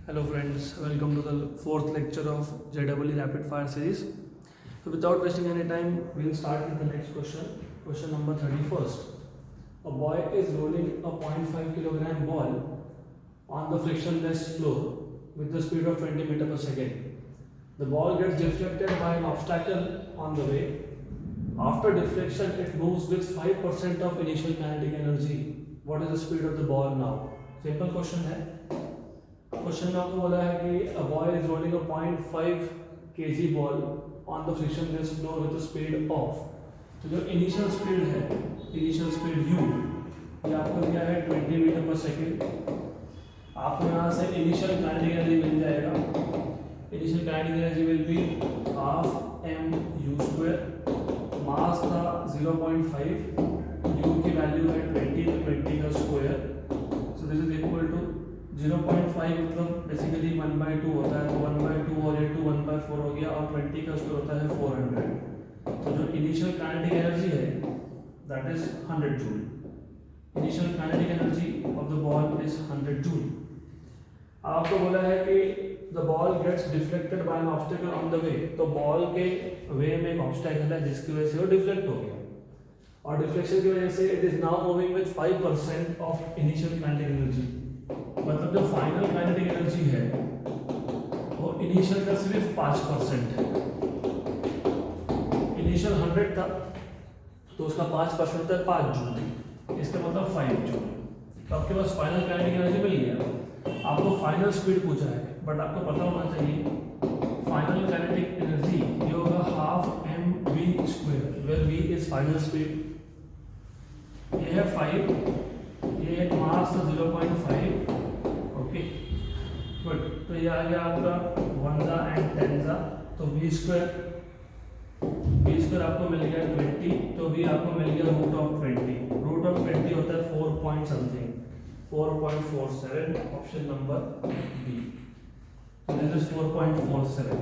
Hello friends, welcome to the fourth lecture of JEE Rapid Fire series. So without wasting any time, we will start with the next question. Question number 31st. A boy is rolling a 0.5 kilogram ball on the frictionless floor with the speed of 20 meter per second. The ball gets deflected by an obstacle on the way. After deflection, it moves with 5% of initial kinetic energy. What is the speed of the ball now? Simple question है. Question में आपको बोला है कि a boy is rolling a 0.5 kg ball on the frictionless floor with a speed of, तो जो initial speed है, initial speed u, ये आपको दिया है 20 मीटर पर सेकेंड. आपको यहाँ से इनिशियल काइनेटिक एनर्जी मिल जाएगा. Initial kinetic energy will be half m u square. Mass था 0.5, u की वैल्यू है 20, तो 20 का square. So this is equal to 0.5 मतलब बेसिकली 1/2 होता है, तो 1/2 और ये 2 1/4 हो गया, और 20 का स्क्वायर होता है 400. तो जो इनिशियल काइनेटिक एनर्जी है that is 100 joule. Initial kinetic energy of the ball is 100 joule. आपको बोला है कि the ball gets deflected by an obstacle on the way. तो बॉल के वे में एक ऑब्स्टेकल है जिसकी वजह से वो डिफ्लेक्ट हो गया, और डिफ्लेक्शन की वजह से it is now moving with 5% of initial kinetic energy. मतलब जो फाइनल काइनेटिक एनर्जी है वो इनिशियल का सिर्फ 5% है. इनिशियल 100 था तो उसका 5% होता है 5 जूल, इसका मतलब 5 जूल. तो आपके पास फाइनल काइनेटिक एनर्जी मिल गया. आपको फाइनल स्पीड पूछा है, बट आपको पता होना चाहिए फाइनल काइनेटिक एनर्जी ये होगा half M V square, where V is final speed. ये है 5, ये एक मास 0.5. Okay good. तो ये आ गया आपका 1 एंड 10, तो वी स्क्वायर आपको मिल गया 20, तो वी आपको मिल गया रूट ऑफ 20. रूट ऑफ 20 होता है 4 point something, 4.47. Option number B. This is 4.47.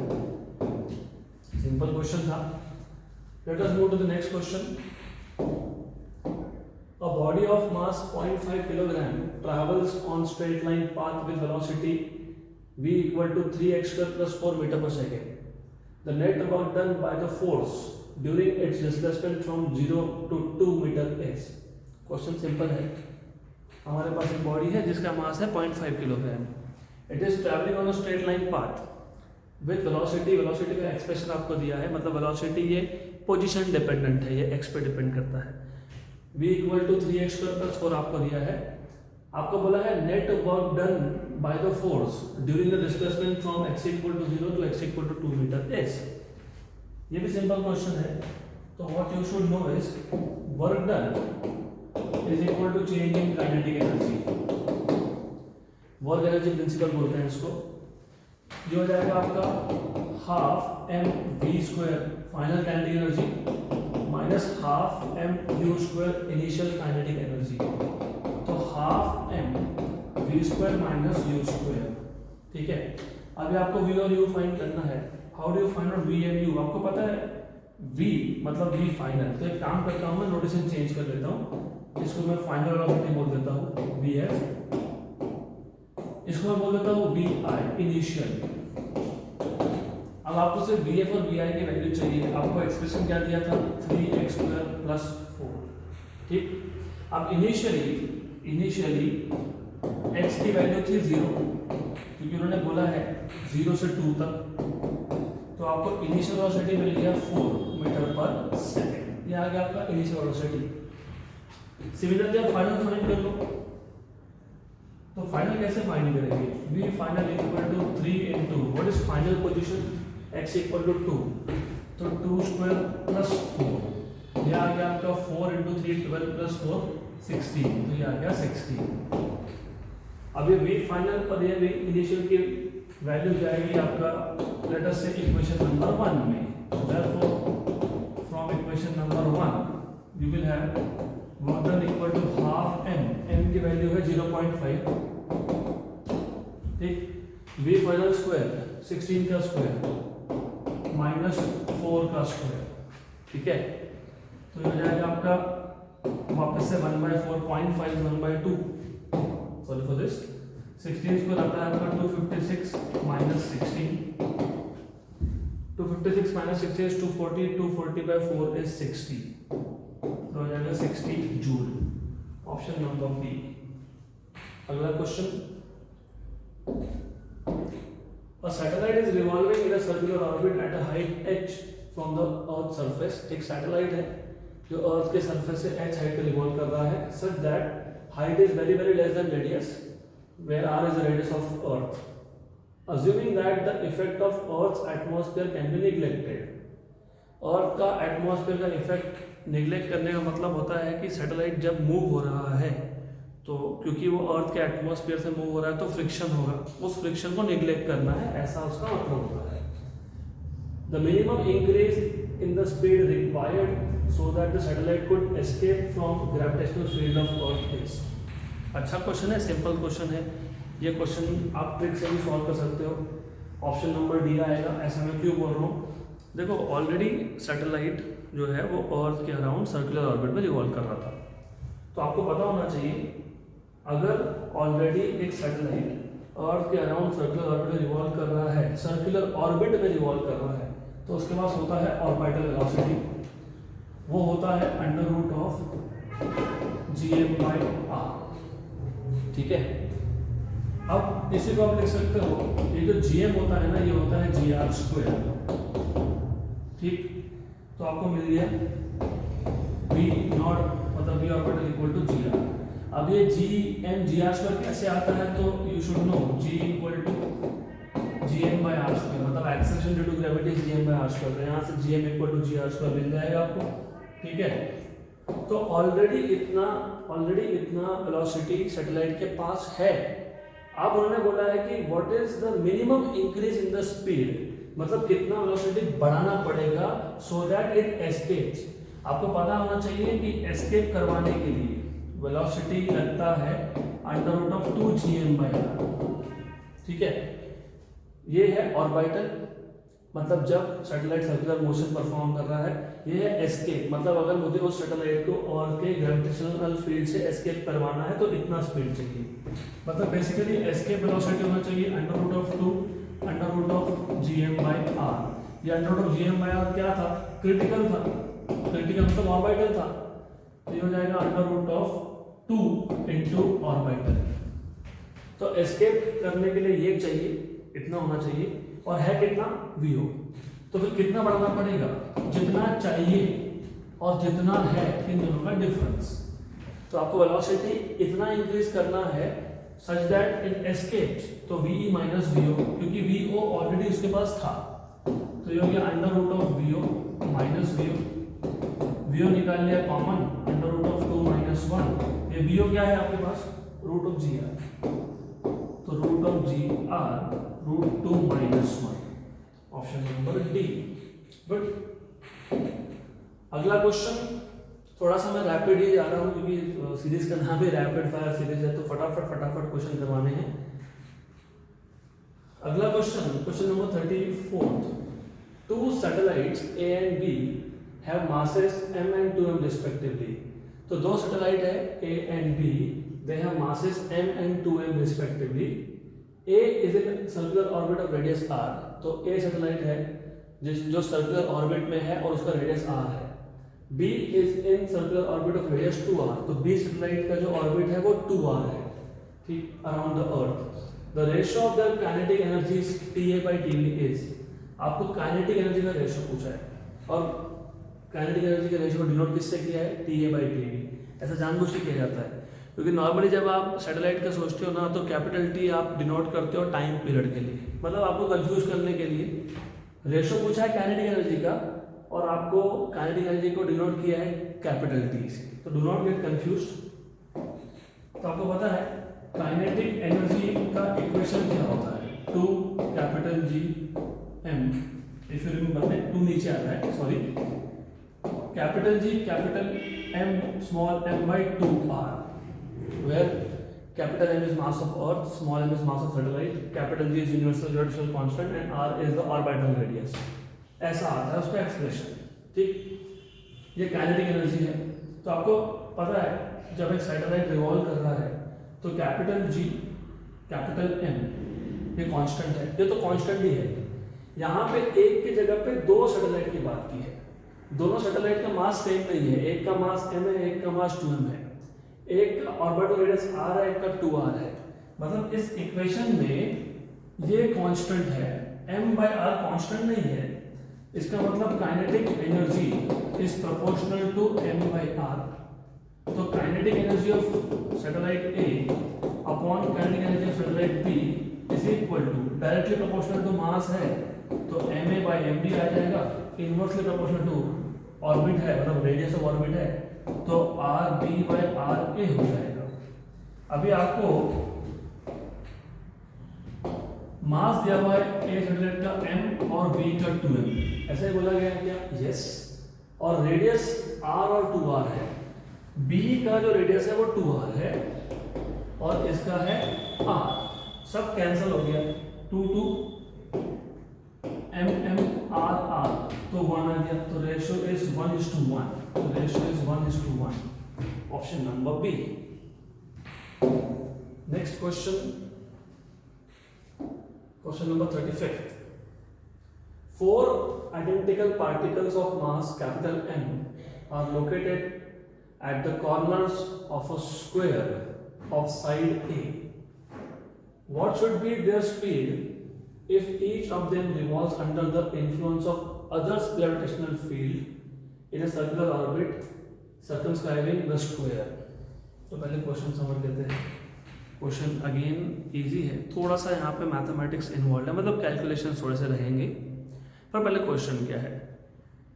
Simple question था. Let us move to the next question. A body of mass 0.5 kilogram travels on straight line path with velocity v equal to 3x square plus 4 meter per second. The net work done by the force during its displacement from 0 to 2 meter is. Question simple है. हमारे पास एक body है जिसका मास है 0.5 kilogram. It is traveling on a straight line path with velocity. velocity का expression आपको दिया है, मतलब velocity ये पोजीशन डिपेंडेंट है, ये x पे डिपेंड करता है. v equal to 3x square plus 4 आपको दिया है. आपको बोला है net work done by the force during the displacement from x equal to 0 to x equal to 2 meter s. ये भी सिंपल क्वेश्चन है. तो what you should know is work done is equal to change in kinetic energy. Work energy principle बोलते हैं इसको. ये हो जाएगा आपका half M V square final kinetic energy minus half M U square initial kinetic energy. तो half M V square minus U square. ठीक है. अभी आपको वी और यू फाइंड करना है. How do you find out V and U? आपको पता है वी मतलब वी फाइनल. तो एक काम करता हूं, मैं नोटेशन चेंज कर लेता हूं. इसको मैं फाइनल वेलोसिटी बोल देता हूं वी एफ. इसको मैं बोल देता हूं वी आई इनिशियल. अब आपको सिर्फ वी एफ और वी आई की वैल्यू चाहिए. आपको एक्सप्रेशन क्या दिया था 3x स्क्वायर प्लस 4. ठीक. अब इनिशियली x की वैल्यू थी 0, क्योंकि उन्होंने बोला है 0 से 2 तक. तो आपको इनिशियल वेलोसिटी मिल गया 4 मीटर पर सेकेंड. ये आ गया आपका इनिशियल वेलोसिटी. सिमिलरली आप फाइनल फाइंड कर लो. तो फाइनल कैसे फाइंड करेंगे? v final equal to 3 into what is final position x equal to 2, तो 2 स्क्वायर प्लस 4. ये आ गया आपका 4 इंटू 3 12 प्लस 4 16. तो ये आ गया 16. अब ये v फाइनल और ये v इनिशियल की वैल्यू जाएगी आपका लेट अस से इक्वेशन नंबर 1 में. Therefore from equation number 1 we will have work done equal to half m की वैल्यू है 0.5. ठीक. v फाइनल स्क्वायर 16 का स्क्वायर माइनस 4 का स्क्वायर. ठीक है. तो ये हो जाएगा आपका वापस से 1/4 0.5 1/2. सॉरी फॉर दिस 16 स्क्वायर आता है आपका 256 minus 16, 256 minus 16 is 240, 240 by 4 is 60, तो हो जाएगा 60 जूल, ऑप्शन नंबर बी। अगला question, a satellite is revolving in a circular orbit at a height h from the earth surface। एक सैटेलाइट है जो अर्थ के सरफेस से h हाइट पे रिवॉल्व कर रहा है, such that height is very very less than radius where r is the radius of earth, assuming that the effect of earth's atmosphere can be neglected। अर्थ का atmosphere का effect neglect करने का मतलब होता है कि सैटेलाइट जब मूव हो रहा है तो क्योंकि वो अर्थ के एटमॉस्फेयर से मूव हो रहा है तो फ्रिक्शन होगा, उस फ्रिक्शन को निगलेक्ट करना है, ऐसा उसका मतलब होता है। The minimum increase in the speed required so that the satellite could escape from gravitational field of earth is. अच्छा क्वेश्चन है, सिंपल क्वेश्चन है, ये क्वेश्चन आप ट्रिक से भी सॉल्व कर सकते हो। ऑप्शन नंबर डी आएगा। ऐसा मैं क्यों बोल रहा हूँ, देखो ऑलरेडी सैटेलाइट जो है वो अर्थ के अराउंड सर्कुलर ऑर्बिट में रिवॉल्व कर रहा था, तो आपको पता होना चाहिए अगर ऑलरेडी एक सैटेलाइट अर्थ के अराउंड सर्कुलर ऑर्बिट में रिवॉल्व कर रहा है, सर्कुलर ऑर्बिट में रिवॉल्व कर रहा है, तो उसके पास होता है ऑर्बिटल वेलोसिटी, वो होता है अंडर रूट ऑफ gm/r। ठीक है, अब इसी को आप लिख सकते हो, ये जो gm होता है ना, ये होता है gr²। ठीक, तो आपको मिल गया v0 मतलब v orbital equal to gr। अब ये gm/r² कैसे आता है, तो you should know g equal to gm/r², मतलब acceleration due to gravity gm/r², तो यहाँ से gm इक्वल टू gr² मिल जाएगा आपको। ठीक है, तो ऑलरेडी इतना वेलोसिटी सैटेलाइट के पास है। अब उन्होंने बोला है कि what is the minimum increase in the speed, मतलब कितना वेलोसिटी बढ़ाना पड़ेगा सो दैट इट एस्केप्स। आपको पता होना चाहिए कि एस्केप करवाने के लिए वेलोसिटी लगता है अंडर रूट ऑफ 2gm/r। ठीक है, ये है ऑर्बिटल, मतलब जब सैटेलाइट सर्कुलर मोशन परफॉर्म कर रहा है। ये है एस्केप, मतलब अगर मुझे उस सैटेलाइट को और के ग्रेविटेशनल फील्ड से एस्केप करवाना है तो इतना स्पीड चाहिए, मतलब बेसिकली एस्केप वेलोसिटी होना चाहिए under root of 2 under root of gm/r। ये अंडर रूट ऑफ gm/r क्या था, क्रिटिकल था, क्रिटिकल मतलब ऑर्बिटल था, तो ये हो जाएगा under root of 2 into orbital. तो एस्केप करने के लिए ये चाहिए, इतना होना चाहिए, और है कितना vo, तो फिर कितना बढ़ाना पड़ेगा, जितना चाहिए और जितना है इन दोनों का डिफरेंस। तो आपको वेलोसिटी इतना इंक्रीज करना है सच दैट इट एस्केप्स, तो ve माइनस vo, क्योंकि vo ऑलरेडी उसके पास था, तो ये हो गया under root of vo minus vo, vo निकाल लिया common, under root of 2 minus 1, ये vo क्या है आपके पास, रूट ऑफ gr, तो root of gr root 2 minus 1, option number D. But अगला क्वेश्चन थोड़ा सा मैं रैपिड ही जा रहा हूँ क्योंकि सीरीज का नाम ही रैपिड फायर सीरीज है, तो फटाफट क्वेश्चन करवाने हैं। अगला question number 34। Two satellites A and B have masses m and 2m respectively। तो दो सैटेलाइट है A and B, they have masses m and 2m respectively। A is in circular orbit of radius r, तो A satellite है जो circular orbit में है और उसका रेडियस r है। B is in circular orbit of radius 2r, तो B satellite का जो ऑर्बिट है वो 2r है, ठीक, around the earth. The ratio of the kinetic energy Ta/Tv is, आपको काइनेटिक एनर्जी का रेशियो पूछा है और काइनेटिक एनर्जी के रेशियो को डिनोट किससे किया है, Ta/Tv। ऐसा जानबूझ के किया जाता है क्योंकि नॉर्मली जब आप सैटेलाइट का सोचते हो ना तो कैपिटल T आप डिनोट करते हो टाइम पीरियड के लिए, मतलब आपको कंफ्यूज करने के लिए। रेशियो पूछा है काइनेटिक एनर्जी का और आपको काइनेटिक एनर्जी को डिनोट किया है कैपिटल T से, तो डू नॉट गेट कंफ्यूज्ड। तो आपको पता है काइनेटिक एनर्जी का इक्वेशन क्या होता है, 2 capital G m, if you remember में 2 नीचे आता है, sorry, capital G capital M small m by 2r, where capital M is mass of Earth, small m is mass of satellite, capital G is universal gravitational constant and r is the orbital radius। ऐसा आता है उसका expression, ठीक। ये kinetic energy है। तो आपको पता है जब एक सैटेलाइट रिवॉल्व कर रहा है तो कैपिटल कैपिटल M ये कांस्टेंट है, ये तो कांस्टेंट ही है। यहाँ पे एक की जगह पे दो सैटेलाइट की बात की है, दोनों सैटेलाइट का मास सेम नहीं है, एक का मास m है, एक का मास 2m है, एक का ऑर्बिटल रेडियस r है, एक का 2r है। मतलब इस इक्वेशन में ये कांस्टेंट है, m/r कांस्टेंट नहीं है, इसका मतलब kinetic energy is proportional to m/r। तो kinetic energy of satellite A upon kinetic energy of satellite B is equal to, directly proportional to mass है तो ma/mb आ जाएगा, इनवर्सली प्रोपोर्शनल टू ऑर्बिट है मतलब रेडियस ऑफ ऑर्बिट है तो rb/ra हो जाएगा। अभी आपको मास दिया हुआ है ए सैटेलाइट का m और b का 2m, ऐसा ही बोला गया है क्या? यस। और रेडियस r और 2r है, b का जो रेडियस है वो 2r है और इसका है r, सब कैंसिल हो गया, 2 2 m r तो 1 आ गया, तो रेशियो इज 1:1, तो ratio is 1:1, option number B. Next question, question number 35। Four identical particles of mass capital M are located at the corners of a square of side A. What should be their speed if each of them revolves under the influence of other's gravitational field in a circular orbit circumscribing the square? तो पहले question समझ लेते हैं। Question again easy है, थोड़ा सा यहाँ पे मैथमेटिक्स इन्वॉल्व है, मतलब कैलकुलेशन थोड़े से रहेंगे। पर पहले क्वेश्चन क्या है,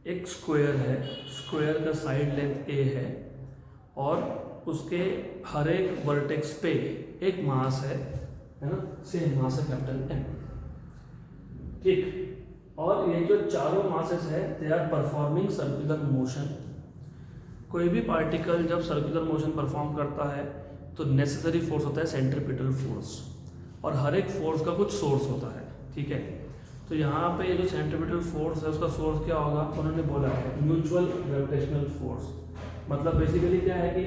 एक स्क्वायर है, स्क्वायर का साइड लेंथ a है और उसके हर एक वर्टेक्स पे एक मास है ना, सेम मास है कैपिटल M, ठीक। और ये जो चारों मासेस है they are performing circular motion. कोई भी पार्टिकल जब सर्कुलर मोशन परफॉर्म करता है तो नेसेसरी फोर्स होता है सेंट्रीपिटल फोर्स, और हर एक फोर्स का कुछ सोर्स होता है, ठीक है। तो यहाँ पे ये जो सेंट्रीपिटल फोर्स है उसका सोर्स क्या होगा, उन्होंने बोला है म्यूचुअल ग्रेविटेशनल फोर्स। मतलब बेसिकली क्या है कि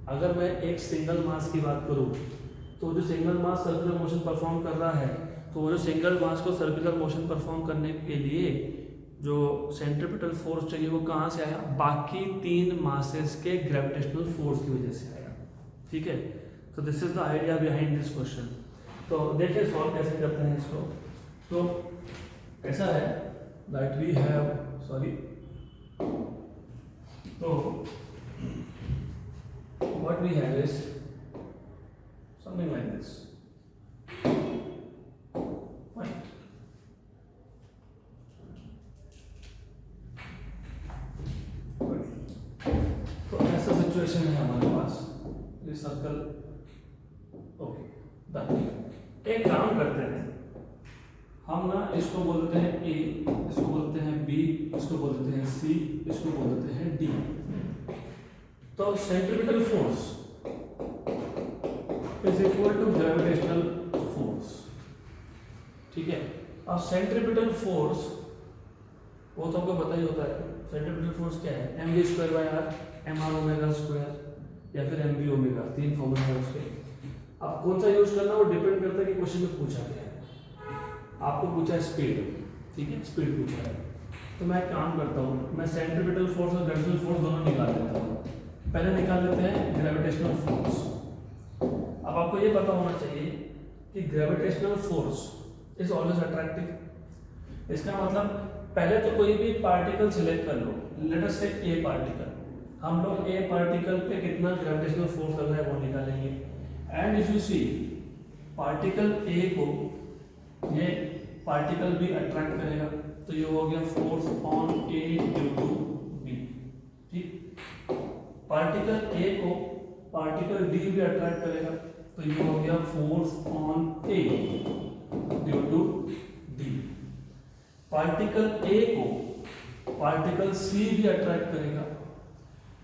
अगर मैं एक सिंगल मास की बात करूँ तो जो सिंगल मास सर्कुलर मोशन परफॉर्म कर रहा है, तो वो जो सिंगल मास को सर्कुलर मोशन परफॉर्म करने के लिए जो सेंट्रीपिटल फोर्स चाहिए वो कहाँ से आया, बाकी तीन मासेस के ग्रेविटेशनल फोर्स की वजह से आया, ठीक है। तो this is the idea behind this question. तो देखिए सॉल्व कैसे करते हैं इसको। तो ऐसा है दैट वी हैव, सॉरी, तो what we have is something like this, तो ऐसा सिचुएशन है हमारे पास, ये सर्कल, ओके डन। एक काम करते हैं हम ना, इसको बोलते हैं A, इसको बोलते हैं B, इसको बोलते हैं C, इसको बोलते हैं D। तो centripetal force is equal to gravitational force, ठीक है। अब सेंट्रीपिटल फोर्स वो तो आपको पता ही होता है, सेंट्रीपिटल फोर्स क्या है, mv²/r, mr ओमेगा स्क्वायर या फिर mv ओमेगा, तीन फॉर्मूला है उसके। अब कौन सा यूज करना वो डिपेंड करता है कि क्वेश्चन में पूछा गया है। आपको पूछा है स्पीड, ठीक है, स्पीड पूछा है, तो मैं काम करता हूँ, मैं सेंट्रीपिटल फोर्स और ग्रेविटेशनल फोर्स दोनों निकाल लेता हूँ। पहले निकाल लेते हैं ग्रेविटेशनल फोर्स। अब आपको ये पता होना चाहिए कि gravitational force is always attractive. इसका मतलब पहले तो कोई भी पार्टिकल सिलेक्ट कर लो, लेट अस से ए पार्टिकल, हम लोग ए पार्टिकल पे कितना ग्रेविटेशनल फोर्स लग रहा है वो निकालेंगे। And if you see particle A को ये पार्टिकल भी अट्रैक्ट करेगा, तो ये हो गया force on A due to B, ठीक। पार्टिकल ए को पार्टिकल डी भी अट्रैक्ट करेगा, तो ये हो गया force on A due to D. Particle A को पार्टिकल सी भी अट्रैक्ट करेगा,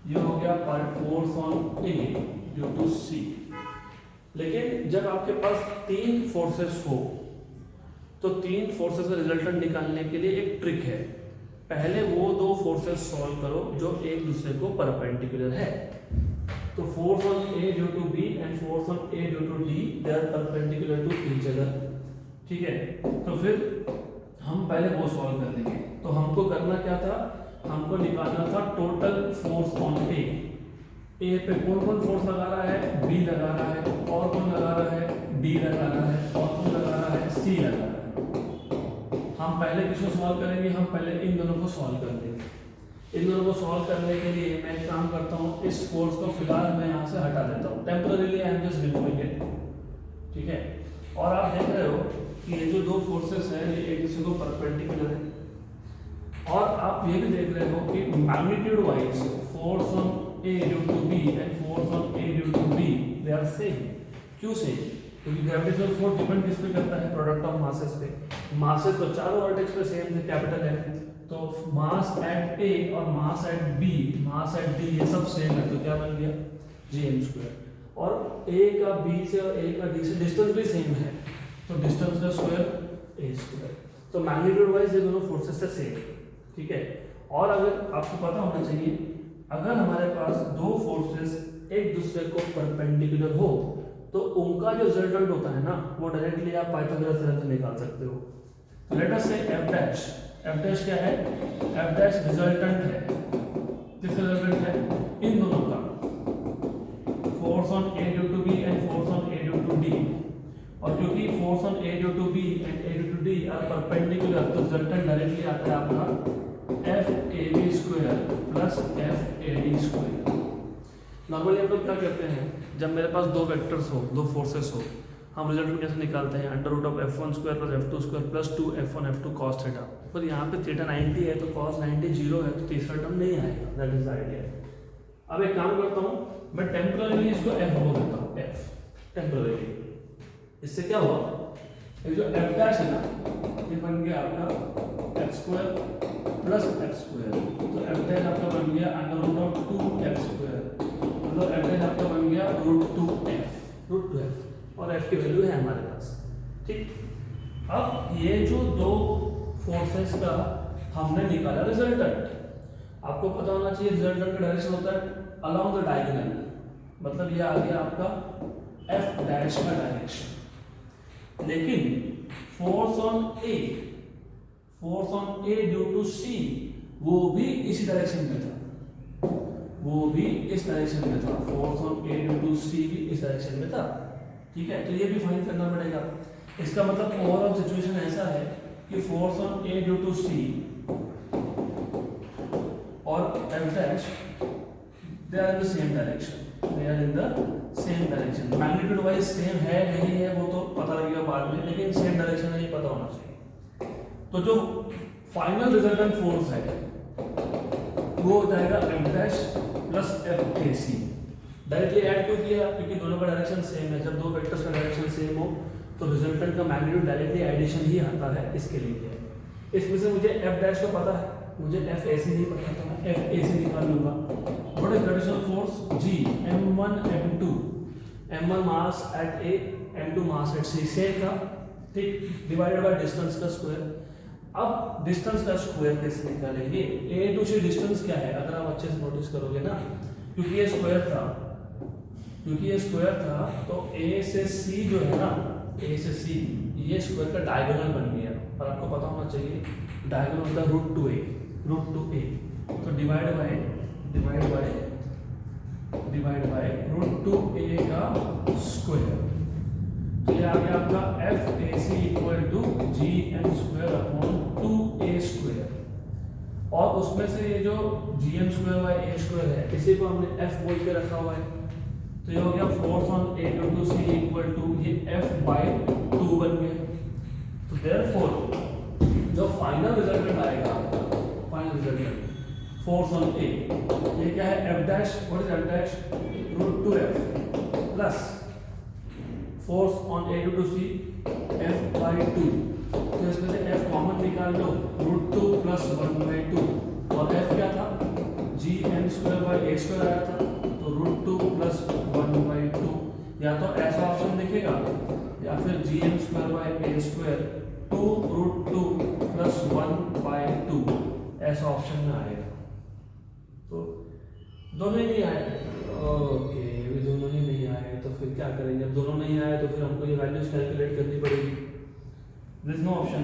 ये हो गया force on A due to C. लेकिन जब आपके पास तीन फोर्सेस हो तो तीन फोर्सेस का रिजल्टेंट निकालने के लिए एक ट्रिक है। पहले वो दो फोर्सेस सॉल्व करो जो एक दूसरे को परपेंडिकुलर है, तो force on A due to B and force on A due to D they are perpendicular to each other. ठीक है, तो फिर हम पहले वो सॉल्व कर लेंगे। तो हमको करना क्या था, हमको निकालना था टोटल फोर्स ऑन ए। ए पे कौन कौन फोर्स लगा रहा है, बी लगा रहा है, और कौन लगा रहा है, डी लगा रहा है, और कौन लगा रहा है, सी लगा रहा है। हम पहले किसको सॉल्व करेंगे, हम पहले इन दोनों को सॉल्व कर लेंगे। इन दोनों को सॉल्व करने के लिए मैं एक काम करता हूँ, इस फोर्स को फिलहाल मैं यहाँ से हटा देता हूँ, temporarily I am just removing it. ठीक है, और आप देख रहे हो कि ये जो दो फोर्सेस हैं ये एक दूसरे को परपेंडिकुलर है, और आप ये भी देख रहे हो कि magnitude wise force on A due to B and force on A due to B they are same। क्यों सेम? क्योंकि ग्रेविटेशनल फोर्स डिपेंड किस पे करता है, प्रोडक्ट ऑफ मासेस पे। मासेस तो चारों वर्टेक्स पे सेम है, कैपिटल है, तो मास एट A और mass at B, mass at D ये सब सेम है, तो क्या बन गया gm²। और A का B से और A का D से डिस्टेंस भी सेम है, तो डिस्टेंस का स्क्वायर a²। तो मैग्नीट्यूड वाइज ये दोनों फोर्सेस से सेम है। ठीक है, और अगर आपको पता होना चाहिए, अगर हमारे पास दो फोर्सेस एक दूसरे को परपेंडिकुलर हो तो उनका जो रिजल्टेंट होता है ना, वो डायरेक्टली आप पाइथागोरस थ्योरम से निकाल सकते हो। तो लेट अस से f डैश क्या है, f डैश रिजल्टेंट है, किसका रिजल्टेंट है, इन दोनों का, force on a due to b and force on a due to d। और क्योंकि force on a due to b and a due to d are perpendicular, तो रिजल्टेंट डायरेक्टली आता है आपका FAB² प्लस FAD²। नॉर्मली हम लोग क्या करते हैं, जब मेरे पास दो वेक्टर्स हो, दो फोर्सेस हो, हम रिजल्ट कैसे निकालते हैं, √of f1² plus f2² plus 2f1 f2 cos theta. पर यहाँ पे थीटा 90 है तो cos 90 0 है, तो तीसरा टर्म नहीं आएगा। That is the idea. अब एक काम करता हूँ, मैं टेम्पररीली इसको f बोल देता हूँ, f टेम्पररीली। इससे क्या हुआ, ये जो f डैश है ना, ये बन गया आपका f² प्लस f²। तो f डैश आपका बन गया √of 2f², मतलब f डैश आपका बन गया √2f, और f की वैल्यू है हमारे पास। ठीक, अब ये जो दो फोर्सेस का हमने निकाला रिजल्टेंट, आपको पता होना चाहिए रिजल्टेंट का डायरेक्शन होता है अलोंग द डायगोनल, मतलब ये आ गया आपका f डैश का डायरेक्शन। लेकिन force on A due to C वो भी इसी डायरेक्शन में था, वो भी इस डायरेक्शन में था, force on A due to C भी इस डायरेक्शन में था। ठीक है, तो ये भी फाइंड करना पड़ेगा। इसका मतलब ओवरऑल सिचुएशन ऐसा है कि force on A due to C और f dash they are in the same direction, they are in the same direction. Magnitude wise same है नहीं है वो तो पता लगेगा बाद में, लेकिन सेम डायरेक्शन है ये पता होना चाहिए। तो जो फाइनल रिजल्टेंट फोर्स है वो हो जाएगा f dash plus FAC। Directly add क्यों किया, क्योंकि दोनों का डायरेक्शन सेम है। जब दो वेक्टर्स का डायरेक्शन सेम हो तो रिजल्टेंट का मैग्नीट्यूड डायरेक्टली एडिशन ही आता है, इसके लिए। इसमें से मुझे f डैश का पता है, मुझे FAC नहीं पता, तो मैं FAC निकाल लूंगा। What is gravitational force G, m1 m2, m1 mass at A, m2 mass at C, same था। ठीक, डिवाइडेड बाय डिस्टेंस का स्क्वायर। अब डिस्टेंस का स्क्वायर कैसे निकालेंगे, A टू C डिस्टेंस क्या है, अगर आप अच्छे से नोटिस करोगे ना, क्योंकि ये स्क्वायर था, तो A से C जो है ना, A से C ये स्क्वायर का डायगोनल बन गया। और आपको पता होना चाहिए डायगोनल होता है √2a, तो डिवाइड बाय √2a का स्क्वायर। तो ये आ गया आपका FAC इक्वल टू gm²/2a²। और उसमें से ये जो gm²/a² है, इसी को हमने f बोल के रखा हुआ है, तो ये हो गया force on A due to C equal to ये f/2 बन गया। तो देयरफॉर जो फाइनल रिजल्टेंट आएगा, final resultant force on A, ये क्या है, f dash, what is f dash, √2f plus force on A due to C f/2। तो इसमें से f कॉमन निकाल लो, √2 प्लस 1/2, और f क्या था, gm²/a² आया था, तो √2 प्लस 1/2। या तो ऐसा ऑप्शन दिखेगा या फिर gm²/a² 2√2 प्लस 1/2 ऐसा ऑप्शन में आएगा। तो दोनों ही नहीं आए, ओके ये दोनों ही नहीं आए, तो फिर क्या करेंगे? अब दोनों नहीं आए तो फिर हमको ये वैल्यूज कैलकुलेट करनी पड़ेगी। दिस नो ऑप्शन,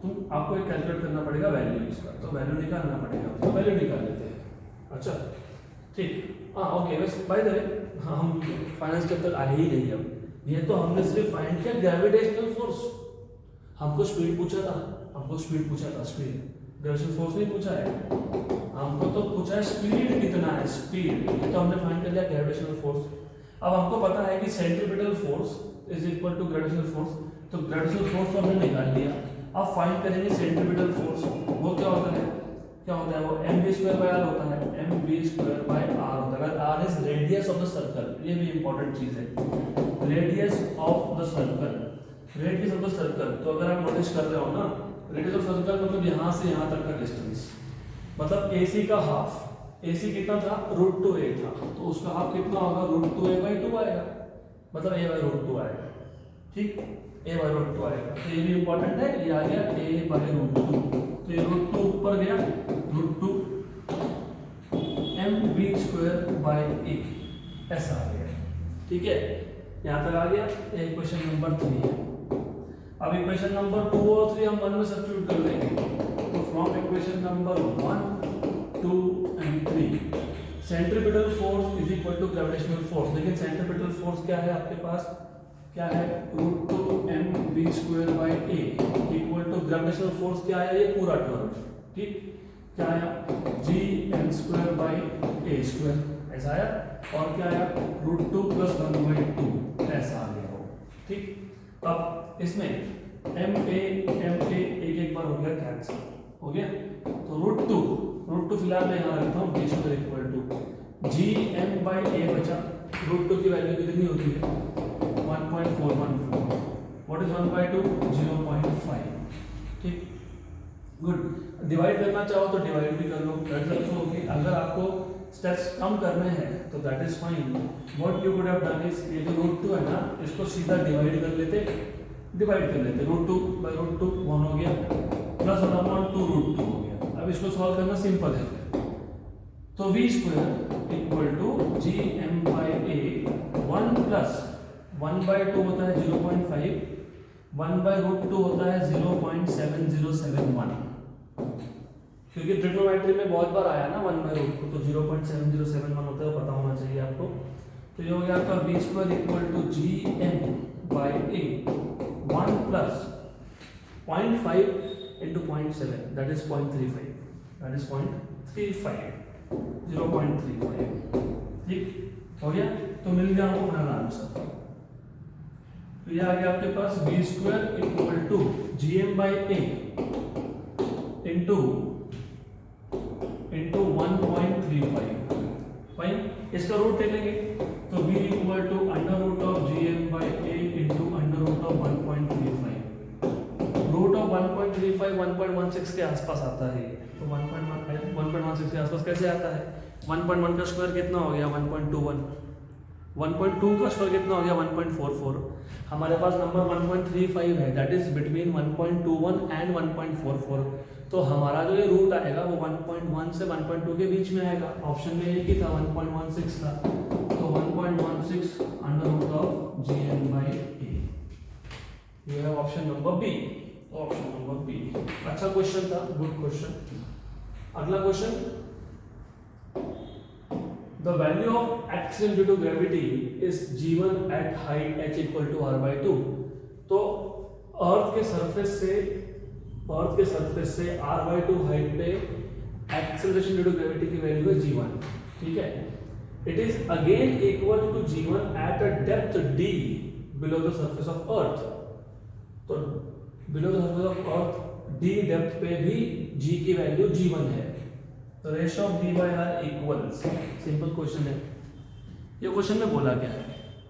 तो आपको एक कैलकुलेट करना पड़ेगा वैल्यू इसका, तो वैल्यू निकालना पड़ेगा, तो वैल्यू निकाल लेते हैं। अच्छा ठीक, हाँ ओके। वैसे बाय द वे हम फाइनेंस के तक आए ही नहीं अब, ये तो हमने सिर्फ फाइंड किया ग्रेविटेशनल फोर्स। हमको स्पीड पूछा था, हमको स्पीड पूछा था, स्पीड, ग्रेविटेशनल फोर्स नहीं पूछा है हमको, तो पूछा है स्पीड कितना है, स्पीड, तो हमने फाइंड कर लिया ग्रेविटेशनल फोर्स। अब हमको पता है कि centripetal force is equal to gravitational force, तो ग्रेविटेशनल फोर्स तो हमने निकाल लिया। अब फाइंड करेंगे सेंट्रीपिटल फोर्स, वो क्या होता है, क्या होता है वो mv²/r होता है, mv²/r होता है। अगर r is radius of the circle, ये भी इंपॉर्टेंट चीज है, radius of the circle, radius of the circle. तो अगर आप नोटिस कर रहे हो ना, रेडियस ऑफ सर्कल मतलब यहाँ से यहाँ तक का डिस्टेंस, मतलब AC का हाफ, AC कितना था, √2a था, तो उसका हाफ कितना होगा, √2a/2 आएगा, मतलब a/√2 आएगा। ठीक, a/√2 आएगा, तो ये भी इंपॉर्टेंट है, ये आ गया a/√2, तो ये √2 ऊपर गया, √2 mv²/a ऐसा आ गया। ठीक है, यहाँ तक आ गया, ये इक्वेशन नंबर 3 है। अब इक्वेशन नंबर 2 और 3 हम 1 में सब्स्टिट्यूट कर देंगे, तो from equation number 1, 2 and 3 centripetal force is equal to gravitational force. लेकिन सेंट्रीपिटल फोर्स क्या है आपके पास, क्या है, √2 mv²/a equal to gravitational force क्या है, ये पूरा टर्म, ठीक, क्या आया, gm²/a², ऐसा आया, और क्या आया, √2 + 1/2 ऐसा आ गया हो। ठीक, अब इसमें ma एक बार हो गया कैंसिल, हो गया, तो √2 फिलहाल मैं यहाँ रखता हूँ, b² इक्वल टू gm/a बचा, √2 की वैल्यू कितनी होती है, 1.414, व्हाट इज 1/2, 0.5। ठीक, गुड। डिवाइड करना चाहो तो डिवाइड भी कर लो, दैट इज आल्सो ओके। अगर आपको स्टेप्स कम करने हैं तो that is fine, what you could have done is, ये जो √2 है ना, इसको सीधा डिवाइड कर लेते, √2/√2 1 हो गया, प्लस 1/2 √2 हो गया। अब इसको सॉल्व करना सिंपल है, तो v² equal to gm/a 1 plus 1/2 होता है 0.5, 1/√2 होता है 0.7071, क्योंकि ट्रिग्नोमेट्री में बहुत बार आया ना 1/√2, तो 0.7071 होता है, पता होना चाहिए आपको। तो ये हो गया आपका v² equal to gm/a 1 plus 0.5 into 0.7 that is 0.35, that is 0.35, 0.35। ठीक हो गया, तो मिल गया हमको फाइनल आंसर। तो ये आ गया आपके पास v² equal to gm/a into 1.35, fine. इसका रूट ले लेंगे, तो v equal to √gm/a into √1.35, √1.35 1.16 के आसपास आता है, तो 1.16 के आसपास कैसे आता है, 1.1 का स्क्वायर कितना हो गया, 1.21, 1.2 का स्क्वायर कितना हो गया, 1.44। हमारे पास नंबर 1.35 है, दैट इज बिटवीन 1.21 एंड 1.44, तो हमारा जो ये रूट आएगा वो 1.1 से 1.2 के बीच में आएगा। ऑप्शन में एक ही था, 1.16 था, तो 1.16 √gm/a, ये है option number B, option number B. अच्छा क्वेश्चन था, गुड क्वेश्चन। अगला question, the value of action due to gravity is g1 at height h equal to r/2। तो अर्थ के सरफेस से r/2 हाइट पे एक्सेलरेशन ड्यू टू ग्रेविटी की value है g1, ठीक है। It is again equal to g1 at a depth d below the surface of earth. तो below the surface of earth d depth पे भी g की वैल्यू g1 है, तो ratio of d/r equals, simple question है। ये क्वेश्चन में बोला क्या है,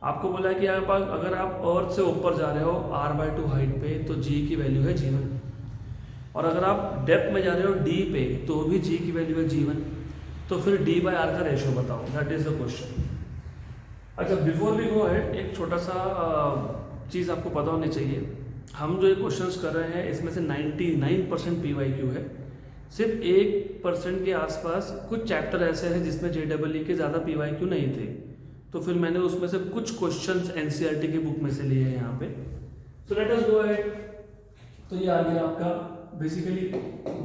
आपको बोला है कि अगर आप अर्थ से ऊपर जा रहे हो r/2 हाइट पे तो g की वैल्यू है g1, और अगर आप डेप्थ में जा रहे हो d पे तो भी g की वैल्यू है g1, तो फिर d/r का रेशियो बताओ, दैट इज द क्वेश्चन। अच्छा, बिफोर वी गो अहेड, एक छोटा सा चीज़ आपको पता होनी चाहिए। हम जो ये क्वेश्चंस कर रहे हैं इसमें से 99% PYQ है, सिर्फ 1% के आसपास कुछ चैप्टर ऐसे हैं जिसमें JEE के ज़्यादा PYQ नहीं थे, तो फिर मैंने उसमें से कुछ क्वेश्चंस NCERT की बुक में से लिए हैं यहाँ पे। So let us go ahead. तो ये आ गया आपका बेसिकली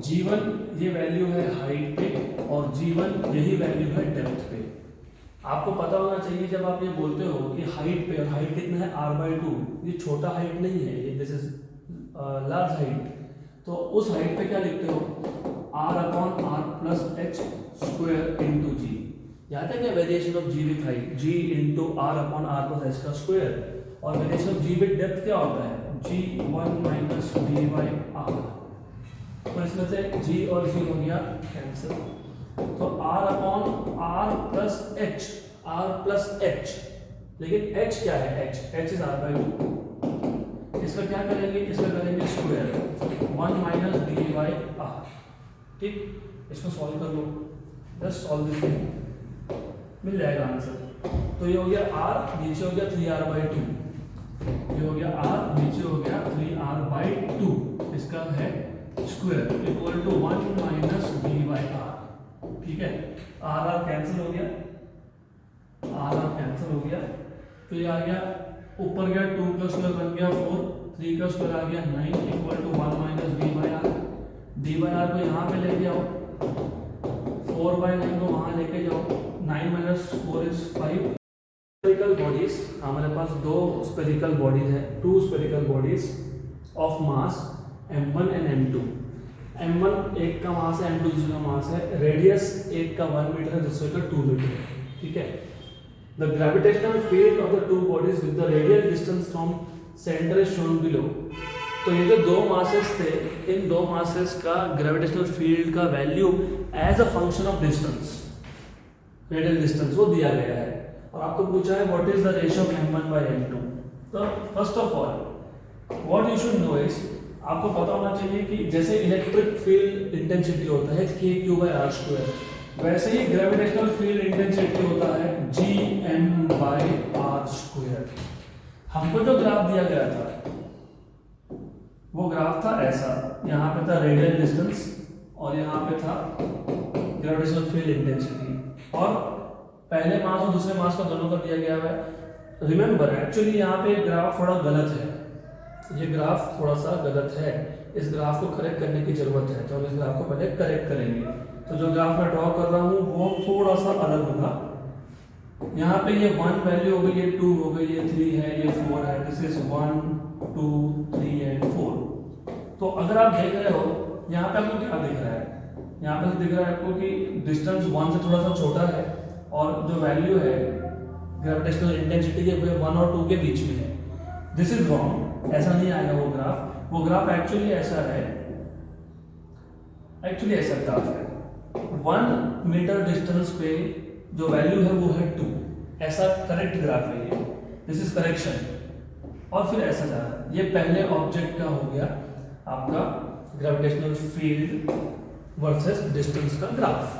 G1, ये वैल्यू है हाइट पे, और G1 यही वैल्यू है डेप्थ पे। आपको पता होना चाहिए जब आप ये बोलते हो कि हाइट पे, और हाइट कितना है r/2, ये छोटा हाइट नहीं है, ये दिस इज लार्ज हाइट। तो उस हाइट पे क्या लिखते हो, r/r+h² इंटू जी। याद है क्या variation of g with height, g into r/r+h का स्क्वायर, और variation of g with depth क्या होता है, g1 माइनस d/r। तो इसमें से g और g हो गया कैंसिल, तो r/r+h, r+h, लेकिन h क्या है, h इज r/2। इसका क्या करेंगे, इसका करेंगे स्क्वायर, 1 माइनस d/r। ठीक, इसको सॉल्व कर लो, जस्ट सॉल्व दिस थिंग, मिल जाएगा आंसर। तो ये हो गया r, नीचे हो गया 3r/2, ये हो गया r, नीचे हो गया 3r/2, इसका है square equal to 1 minus d/r। ठीक है, r कैंसिल हो गया, r कैंसिल हो गया, तो ये आ गया ऊपर गया 2 का स्क्वायर बन गया 4, 3 का स्क्वायर आ गया 9 equal to 1 minus d/r। d/r को यहाँ पे लेके आओ, 4/9 को वहाँ लेके जाओ, 9 माइनस 4 इज 5। स्फेरिकल बॉडीज, हमारे पास दो स्फेरिकल बॉडीज है, 2 spherical bodies of mass m1 and m2। m1 एक का मास है, m2 दूसरा मास है, रेडियस एक का 1 मीटर है, दूसरे का 2 मीटर है। ठीक है, the gravitational field of the two bodies with the radial distance from centre is shown below. तो ये जो दो मासेस थे, इन दो मासेस का ग्रेविटेशनल फील्ड का value as a function of distance, radial distance, वो दिया गया है। और आपको पूछा है what is the ratio of m1/m2। तो first of all what you should know is, आपको पता होना चाहिए कि जैसे इलेक्ट्रिक फील्ड इंटेंसिटी होता है kq/r², वैसे ही ग्रेविटेशनल फील्ड इंटेंसिटी होता है gm/r²। हमको जो ग्राफ दिया गया था वो ग्राफ था ऐसा, यहाँ पे था रेडियल डिस्टेंस और यहाँ पे था ग्रेविटेशनल फील्ड इंटेंसिटी, और पहले मास और दूसरे मास का दोनों का दिया गया है। रिमेंबर एक्चुअली यहाँ पे ग्राफ थोड़ा गलत है, ये ग्राफ थोड़ा सा गलत है, इस ग्राफ को करेक्ट करने की जरूरत है, तो हम इस ग्राफ को पहले करेक्ट करेंगे। तो जो ग्राफ मैं ड्रॉ कर रहा हूँ वो थोड़ा सा अलग होगा। यहाँ पे ये 1 वैल्यू हो गई, ये 2 हो गई, ये 3 है, ये 4 है, दिस इज 1 2 3 एंड 4। तो अगर आप देख रहे हो यहाँ पे आपको क्या दिख रहा है, यहाँ पे दिख रहा है आपको कि डिस्टेंस 1 से थोड़ा सा छोटा है, और जो वैल्यू है ग्रेविटेशनल इंटेंसिटी के वो 1 और 2 के बीच में है। दिस इज रॉन्ग, ऐसा नहीं आएगा वो ग्राफ। वो ग्राफ एक्चुअली ऐसा है, एक्चुअली ऐसा ग्राफ है, 1 मीटर डिस्टेंस पे जो वैल्यू है वो है 2, ऐसा करेक्ट ग्राफ है ये, दिस इज करेक्शन। और फिर ऐसा जा रहा है, ये पहले ऑब्जेक्ट का हो गया आपका ग्रेविटेशनल फील्ड वर्सेस डिस्टेंस का ग्राफ।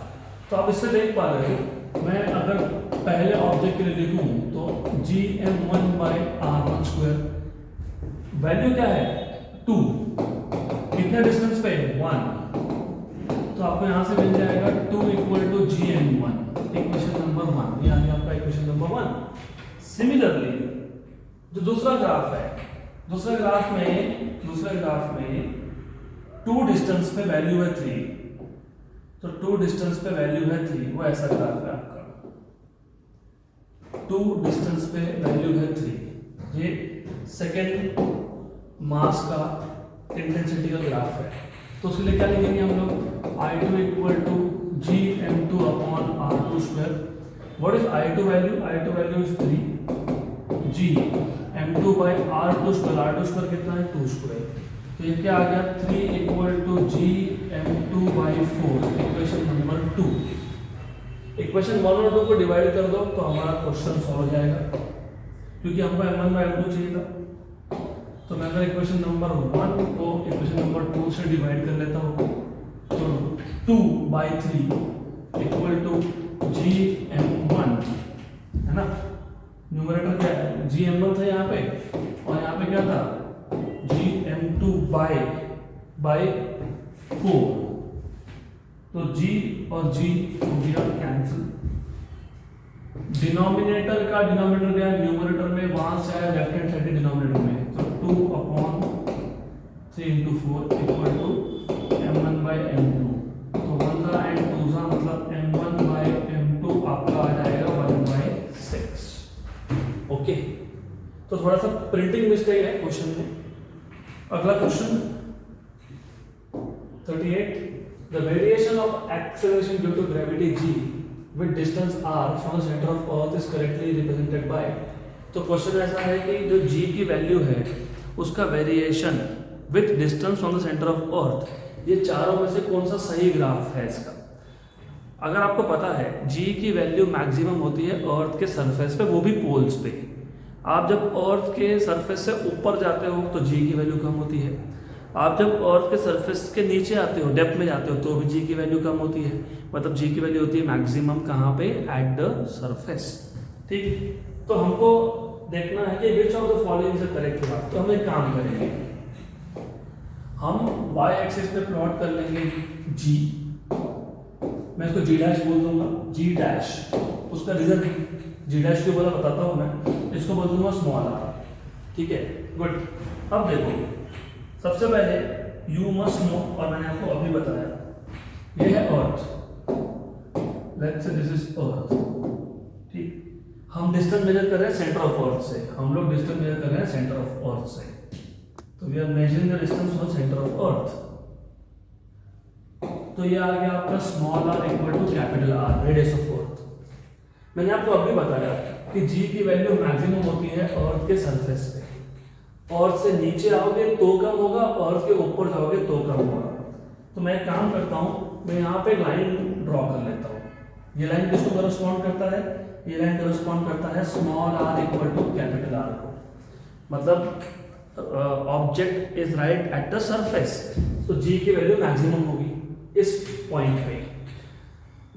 तो आप इससे देख पा रहे हो, मैं अगर पहले ऑब्जेक्ट के लिए लिखूं तो gm1/r² वैल्यू क्या है 2, कितने डिस्टेंस पे 1, तो आपको यहां से मिल जाएगा 2 equal to gm1, equation number 1, यानी आपका इक्वेशन नंबर 1। सिमिलरली जो दूसरा ग्राफ है, दूसरे ग्राफ में 2 डिस्टेंस पे वैल्यू है 3, तो 2 डिस्टेंस पे वैल्यू है 3, वो ऐसा ग्राफ है आपका, 2 डिस्टेंस पे वैल्यू है 3, ये सेकेंड मास का इंटेंसिटी का ग्राफ है। तो उसके लिए क्या लिखेंगे हम लोग, I2 equal to gm2/r²। What is I2 value, I2 value is 3, gm2/r², r² कितना है 2², तो ये क्या आ गया 3 equal to gm2/4, equation number 2। Equation 1 और 2 को डिवाइड कर दो तो हमारा क्वेश्चन सॉल्व हो जाएगा, क्योंकि हमको m1/m2 चाहिए था। तो मैं अगर इक्वेशन नंबर 1 को इक्वेशन नंबर 2 से डिवाइड कर लेता हूँ, तो 2/3 इक्वल टू gm1, है ना, न्यूमरेटर क्या है gm1 था यहाँ पे, और यहाँ पे क्या था gm2/4, तो g और g हो गया कैंसिल। डिनोमिनेटर का डिनोमिनेटर गया न्यूमरेटर में, वहां से आया लेफ्ट हैंड साइड डिनोमिनेटर में, तो 2/3 × 4 इक्वल टू m1/m2। तो 1 एंड 2 मतलब m1/m2 आपका आ जाएगा 1/6। ओके, तो थोड़ा सा प्रिंटिंग मिस्टेक है क्वेश्चन में। अगला question 38, the variation of acceleration due to gravity g with distance r from the center of earth is correctly represented by। तो क्वेश्चन ऐसा है कि जो g की वैल्यू है उसका variation with distance from the centre of अर्थ, ये चारों में से कौन सा सही ग्राफ है इसका। अगर आपको पता है g की वैल्यू मैक्सिमम होती है अर्थ के सरफेस पे, वो भी पोल्स पे। आप जब अर्थ के सरफेस से ऊपर जाते हो तो g की वैल्यू कम होती है, आप जब अर्थ के सरफेस के नीचे आते हो, डेप्थ में जाते हो, तो भी g की वैल्यू कम होती है। मतलब g की वैल्यू होती है मैक्सिमम कहाँ पे, एट द सरफेस। ठीक, तो हमको देखना है कि which of the following is correct बात। तो हम एक काम करेंगे, हम y एक्सिस पे प्लॉट कर लेंगे g, मैं इसको g डैश बोल दूंगा, g डैश। उसका रीजन g डैश क्यों बोला बताता हूँ मैं, इसको बोल दूंगा स्मॉल r। ठीक है, गुड। अब देखो, सबसे पहले यू मस्ट नो, और मैंने आपको अभी बताया, ये है अर्थ, let's say this is earth. ठीक, हम डिस्टेंस मेजर कर रहे हैं सेंटर ऑफ अर्थ से, हम लोग डिस्टेंस मेजर कर रहे हैं सेंटर ऑफ अर्थ से, तो we are measuring the distance from centre of earth. तो ये आ गया आपका small r equal to capital R, radius of earth. मैंने आपको अभी बताया कि g की वैल्यू मैक्सिमम होती है अर्थ के सरफेस पे, अर्थ से नीचे आओगे तो कम होगा, अर्थ के ऊपर जाओगे तो कम होगा। तो मैं एक काम करता हूँ, मैं यहाँ पे लाइन ड्रॉ कर लेता हूँ। ये लाइन किसको करस्पॉन्ड करता है, ये लाइन करस्पॉन्ड करता है small r equal to capital R को। मतलब object is right at the surface, तो g की वैल्यू मैक्सिमम होगी इस पॉइंट पे।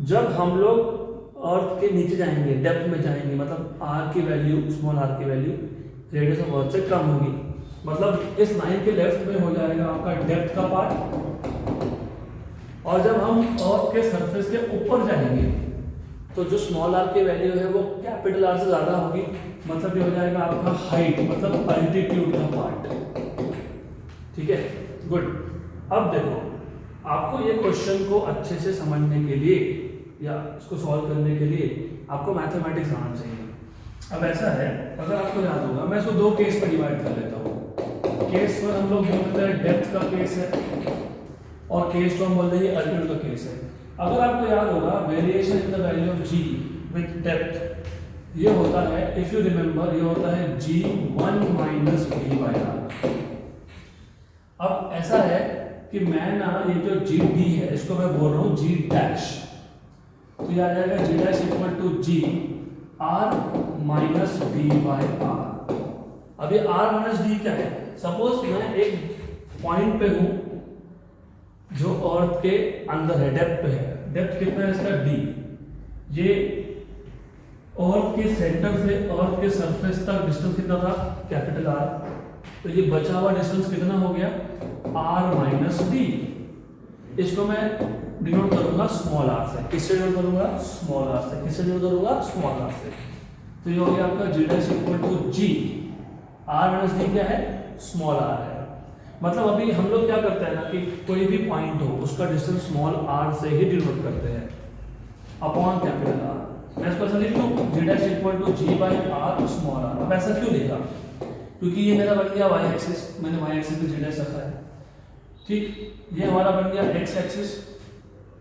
जब हम लोग अर्थ के नीचे जाएंगे, डेप्थ में जाएंगे, मतलब r की वैल्यू, स्मॉल r की वैल्यू रेडियस ऑफ अर्थ से कम होगी। मतलब इस लाइन के लेफ्ट में हो जाएगा आपका डेप्थ का पार्ट, और जब हम अर्थ के सरफेस के ऊपर जाएंगे तो जो स्मॉल r की वैल्यू है वो कैपिटल R से ज्यादा होगी। मतलब ये हो जाएगा आपका हाइट, मतलब अल्टीट्यूड का पार्ट। ठीक है, गुड। अब देखो, आपको ये क्वेश्चन को अच्छे से समझने के लिए या इसको सॉल्व करने के लिए आपको मैथमेटिक्स आना चाहिए। अब ऐसा है, अगर आपको याद होगा, मैं इसको दो केस में डिवाइड कर लेता हूँ। केस वन हम लोग बोलते हैं डेप्थ का केस है, और केस टू हम बोलते हैं अल्टीट्यूड का केस है। अगर आपको याद होगा, variation in the value of g with depth ये होता है, इफ यू रिमेंबर, ये होता है g1 - d/r। अब ऐसा है कि मैं ना ये जो gd है इसको मैं बोल रहा हूँ g डैश, तो ये आ जाएगा g dash equal to g r minus d/r। अब ये r माइनस d क्या है, सपोज मैं एक पॉइंट पे हूं जो अर्थ के अंदर है, डेप्थ पे है। डेप्थ कितना है इसका d, ये अर्थ के सेंटर से अर्थ के सरफेस तक डिस्टेंस कितना था, कैपिटल R। तो ये बचा हुआ डिस्टेंस कितना हो गया, r माइनस d। इसको मैं डिनोट करूंगा स्मॉल r से। किससे डिनोट करूंगा, स्मॉल r से। किससे डिनोट करूंगा, स्मॉल r से। तो ये हो गया आपका g dash equal to g, r minus d क्या है, स्मॉल r है। मतलब अभी हम लोग क्या करते हैं ना कि कोई भी पॉइंट हो उसका डिस्टेंस स्मॉल r से ही डिनोट करते हैं, अपॉन कैपिटल R। मैं इसको ऐसा लिख लूं, g dash equal to g/r small r। अब ऐसा क्यों लिखा, क्योंकि ये मेरा बन गया y एक्सिस, मैंने y एक्सिस पे g डैश रखा है। ठीक, ये हमारा बन गया x एक्सिस,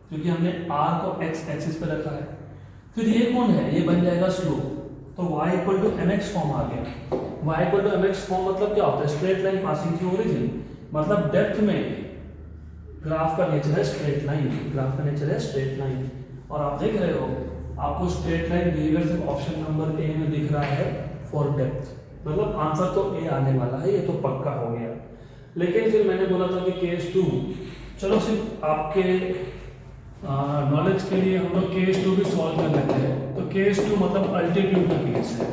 क्योंकि हमने r को x एक्सिस पे रखा है। फिर ये कौन है, ये बन जाएगा स्लोप, तो y equal to mx form आ गया। y equal to mx form मतलब क्या होता है, straight line passing through origin. मतलब डेप्थ में ग्राफ का नेचर है स्ट्रेट लाइन, ग्राफ का नेचर है स्ट्रेट लाइन। और आप देख रहे हो, आपको स्ट्रेट लाइन बिहेवियर सिर्फ ऑप्शन नंबर ए में दिख रहा है फॉर डेप्थ, मतलब आंसर तो ए आने वाला है, ये तो पक्का हो गया। लेकिन फिर मैंने बोला था कि केस टू, चलो सिर्फ आपके नॉलेज के लिए हम लोग केस टू भी सॉल्व कर लेते हैं। तो केस टू मतलब अल्टीट्यूड का केस है।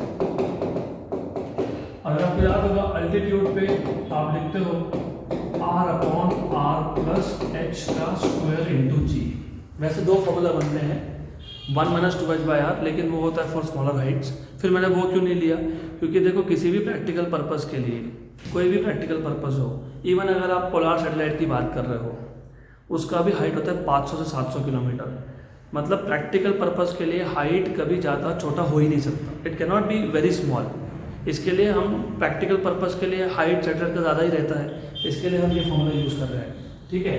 अगर आपको याद होगा, अल्टीट्यूड पे आप लिखते हो r/r + h² × g। वैसे दो फॉर्मूला बनते हैं, 1-2h/r, लेकिन वो होता है फॉर स्मॉलर हाइट्स। फिर मैंने वो क्यों नहीं लिया, क्योंकि देखो किसी भी प्रैक्टिकल पर्पस के लिए, कोई भी प्रैक्टिकल पर्पस हो, इवन अगर आप पोलार सैटेलाइट की बात कर रहे हो, उसका भी हाइट होता है 500 से 700 किलोमीटर। मतलब प्रैक्टिकल पर्पस के लिए हाइट कभी ज़्यादा छोटा हो ही नहीं सकता, it can not be very small. इसके लिए हम प्रैक्टिकल पर्पस के लिए हाइट सैटेलाइट का ज़्यादा ही रहता है, इसके लिए हम ये फॉर्मूला यूज़ कर रहे हैं, ठीक है।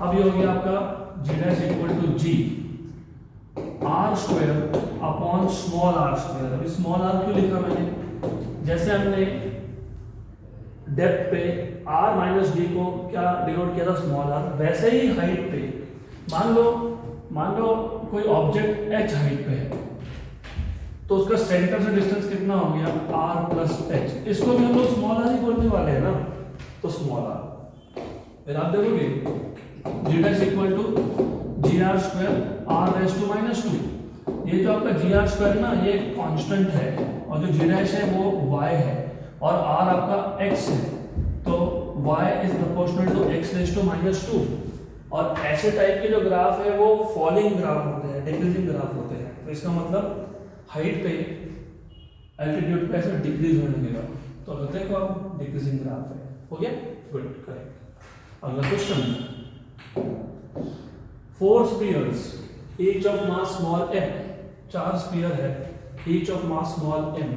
अब ये हो गया आपका g' = r² upon small r²। अभी स्मॉल r क्यों लिखा मैंने, जैसे हमने डेप्थ पे r - d को क्या डिनोट किया था, स्मॉल r, वैसे ही हाइट पे मान लो कोई ऑब्जेक्ट h हाइट पे है, तो उसका सेंटर से डिस्टेंस कितना हो गया, r + h। इसको भी हम लोग स्मॉल r ही बोलने वाले हैं ना, तो स्मॉल r। फिर आप देखोगे g' = gr²r⁻²। ये जो आपका gr² ना, ये कांस्टेंट है, और जो g' है वो y है, और r आपका x है, तो y = x⁻²। और ऐसे टाइप के जो ग्राफ है वो फॉलिंग ग्राफ होते हैं, डिक्रीजिंग ग्राफ होते हैं। तो इसका मतलब हाइट पे एल्टीट्यूड पे ऐसे डिक्रीज होने लगेगा, तो अगर देखो आप डिक्रीजिंग ग्राफ है, हो गया, गुड, करेक्ट। अगला question, 4 spheres each of mass small m, 4 sphere है each of mass small m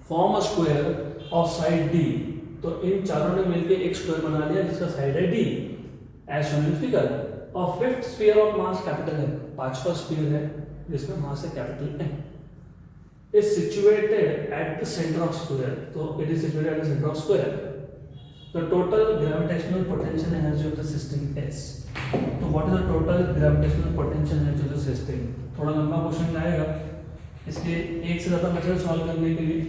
form a square of side d। तो इन चारों ने मिलकर एक स्क्वायर बना लिया जिसका साइड है d, as shown in figure। और 5th sphere of mass capital M, 5वां स्फीयर है जिसमें मास है capital M, is situated at the center of square। तो it is situated at the center of square। The total gravitational potential energy of the system is। तो what is the total gravitational potential energy of the system? थोड़ा लंबा question आएगा, इसके एक से ज़्यादा method solve करने के लिए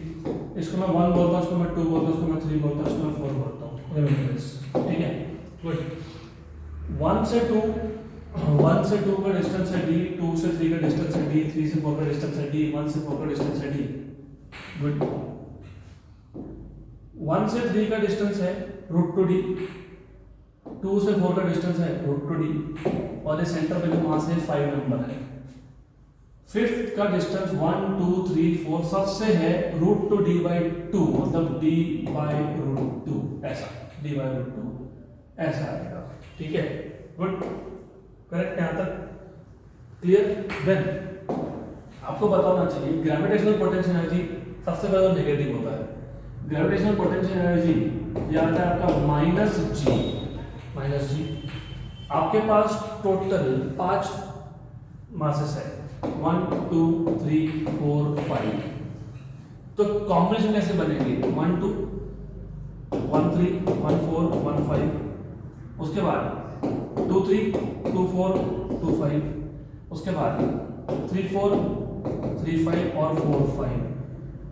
इसको मैं 1 बोलता हूँ, इसको मैं 2 बोलता हूँ, इसको मैं 3 बोलता हूँ, इसको मैं 4 बोलता हूँ, ठीक है, गुड। 1 से 2 का डिस्टेंस है d, 2 से 3 का डिस्टेंस है d, 3 से 4 का डिस्टेंस है d, 1 से 4 का डिस्टेंस है d, गुड। 1 से 3 का डिस्टेंस है √2d, 2 से 4 का डिस्टेंस है √2d, और ये सेंटर पे जो मास है 5 नंबर है। 5th का डिस्टेंस 1 2 3 4 सबसे है √2d/2, मतलब d/√2, ऐसा d/√2 ऐसा आएगा, ठीक है, गुड, करेक्ट। यहाँ तक क्लियर। देन आपको पता होना चाहिए ग्रेविटेशनल पोटेंशियल एनर्जी सबसे पहले नेगेटिव होता है। ग्रेविटेशनल पोटेंशियल एनर्जी ये आता है आपका -g। आपके पास टोटल 5 मासेस है, 1 2 3 4 5। तो कॉम्बिनेशन कैसे बनेगी, 1 2 1 3 1 4 1 5, उसके बाद 2 3 2 4 2 5, उसके बाद 3 4 3 5 और 4 5।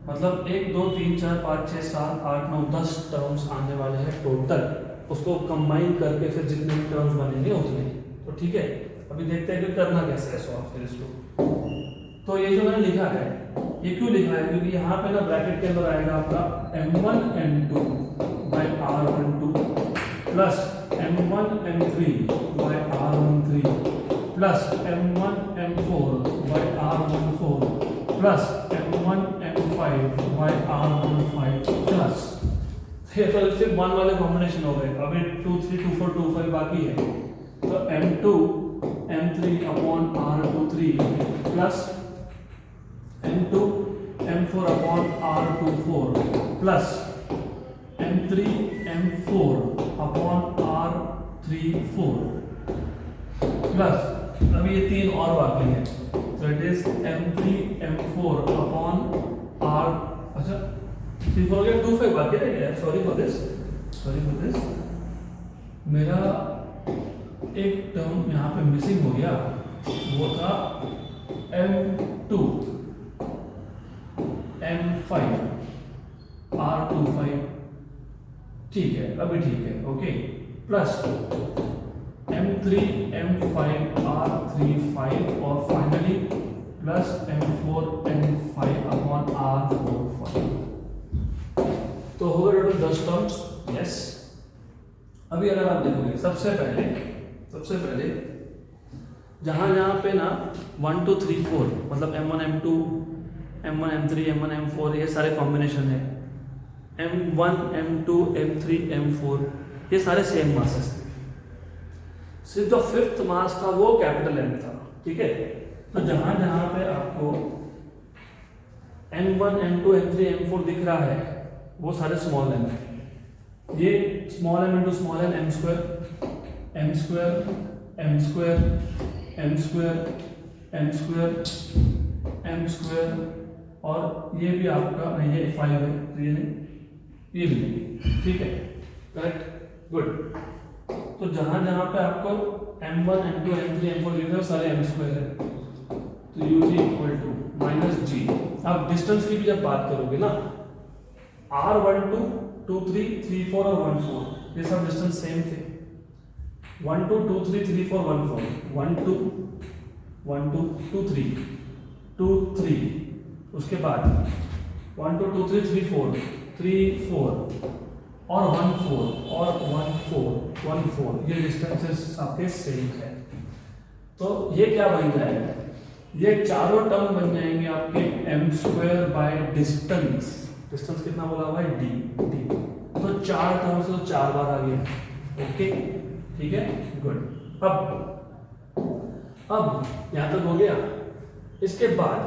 मतलब 1 2 3 4 5 6 7 8 9 10 टर्म्स आने वाले हैं टोटल। उसको कंबाइन करके फिर जितने भी टर्म्स बनेंगे उतने, तो ठीक है। अभी देखते हैं कि करना कैसे है सॉल्व फिर इसको। तो ये जो मैंने लिखा है, ये क्यों लिखा है, क्योंकि यहाँ पे ना ब्रैकेट के अंदर आएगा आपका m1 m2 by r12 plus m1 m3 by r13 plus m1 m4 by r14 plus m1 m5 by r15 plus, ये तो सिर्फ 1 वाले कॉम्बिनेशन हो गए। अभी 2 3 2 4 2 5 बाकी है, तो m2 m3 upon r23 plus m2 m4 upon r24 plus m3 m4 upon r34 plus अभी ये 3 और बाकी है, तो it is m3 m4 upon r, अच्छा 3 4 गया, 2 5 बाकी है। सॉरी फॉर दिस, मेरा एक टर्म यहाँ पे मिसिंग हो गया, वो था m2 m5 r25, ठीक है, अभी ठीक है, okay, plus m3 m5 r35 और finally plus m4 m5 upon r45। तो होगा टोटल 10 टर्म्स, यस। अभी अगर आप देखोगे सबसे पहले जहाँ जहाँ पे ना 1 2 3 4 मतलब M1 M2 M1 M3 M1 M4 ये सारे कॉम्बिनेशन है, M1 M2 M3 M4 ये सारे सेम मासेस थे, सिर्फ जो फिफ्थ मास था वो कैपिटल M था। ठीक है, तो जहाँ जहाँ पे आपको M1 M2 M3 M4 दिख रहा है वो सारे स्मॉल m है। ये small m into small m m square m square m square m square m square m square और ये भी आपका नहीं, ये 5 है तो ये नहीं, ये भी नहीं। ठीक है, करेक्ट, गुड। तो जहां जहां पे आपको m1 m2 m3 m4 लिख रहे हो सारे m स्क्वायर है, तो u3 इक्वल टू माइनस जी। अब डिस्टेंस की भी जब बात करोगे ना, r12 2 3 3 4 और 1 4 ये सब डिस्टेंस सेम थे, 1 2 2 3 3 4 1 4 1 2 1 2 2 3 2 3, उसके बाद 1 2 2 3 3 4 3 4 और 1 4 और 1 4 1 4 ये डिस्टेंसेस आपके सेम है। तो ये क्या बन जाएगा, ये चारों टर्म बन जाएंगे आपके m square by distance. Distance कितना बोला हुआ है, d। तो चार टर्म से तो 4 बार आ गया। ओके, ठीक है, गुड। अब यहां तक हो गया। इसके बाद